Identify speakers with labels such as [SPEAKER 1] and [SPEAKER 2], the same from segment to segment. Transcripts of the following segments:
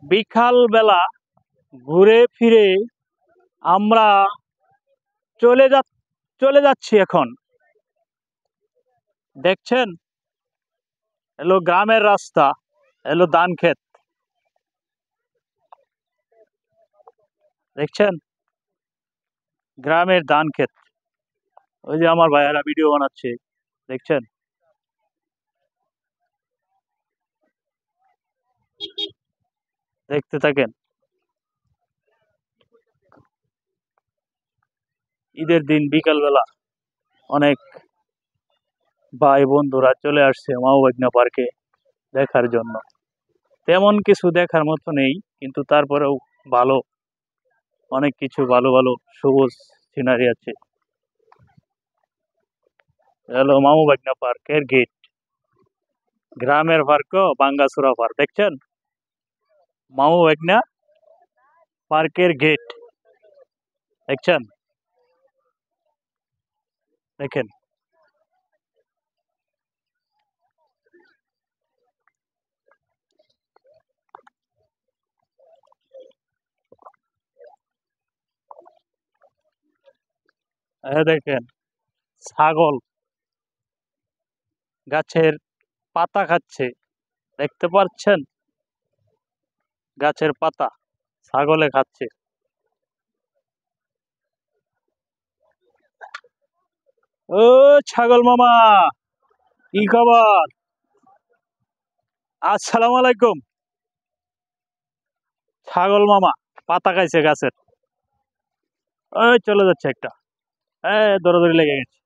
[SPEAKER 1] বিকাল বেলা ঘুরে ফিরে আমরা চলে যাচ্ছি এখন। দেখছেন, এলো গ্রামের রাস্তা, এলো ধান ক্ষেত। দেখছেন, গ্রামের ধান ক্ষেত। ওই যে আমার ভাইয়ারা ভিডিও বানাচ্ছে, দেখছেন। দেখতে থাকেন। ঈদের দিন বিকালবেলা অনেক ভাই বন্ধুরা চলে আসছে মাওবাগনা পার্কে দেখার জন্য। তেমন কিছু দেখার মতো নেই, কিন্তু তারপরেও ভালো, অনেক কিছু ভালো ভালো সবুজ সিনারি আছে। হলো মাওবাগনা পার্কের গেট, গ্রামের পার্ক, বাঙ্গাসুরা পার্ক। দেখছেন, মাওবাগনা পার্কের গেট, দেখছেন। দেখেন, দেখেন ছাগল গাছের পাতা খাচ্ছে, দেখতে পাচ্ছেন। গাছের পাতা ছাগলে খাচ্ছে। ও ছাগল মামা, কি খবর? আসসালামু আলাইকুম। ছাগল মামা পাতা খাইছে গাছের। ওই চলে যাচ্ছে একটা, দৌড়াদৌড়ি লেগে গেছে।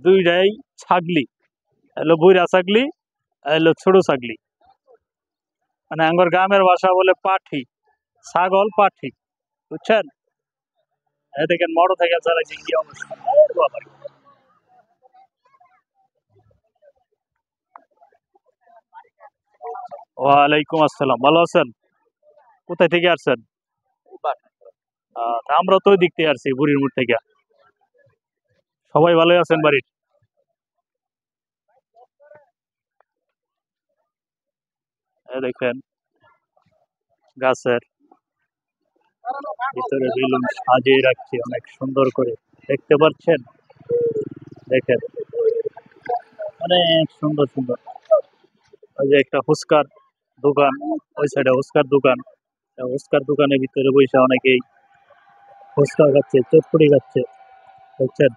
[SPEAKER 1] দুইটাই ছাগলি, এলো বুইরা ছাগলি, এলো ছোট ছাগলি। মানে আঙ্গর গ্রামের ভাষা বলে পাঠি, ছাগল পাঠি, বুঝছেন। দেখেন মোটর সাইকেল চালাইছে, কি অবস্থা। ওয়ালাইকুম আসসালাম, ভালো আছেন? কোথায় থেকে আসছেন? আমরা তো ওই দিক থেকে আসছি, বুড়ির মুড় থেকে। সবাই ভালোই আছেন বাড়ির? দেখেন গাছের ভিতরে বেলুন সাজিয়ে রাখছে অনেক সুন্দর করে, দেখতে পাচ্ছেন। দেখেন অনেক সুন্দর সুন্দর। ওই যে একটা ফুচকার দোকান, ওই সাইডে ফুচকার দোকান। ফুচকার দোকানের ভিতরে বসে অনেকেই ফুচকা খাচ্ছে, চটপটি খাচ্ছে, দেখছেন।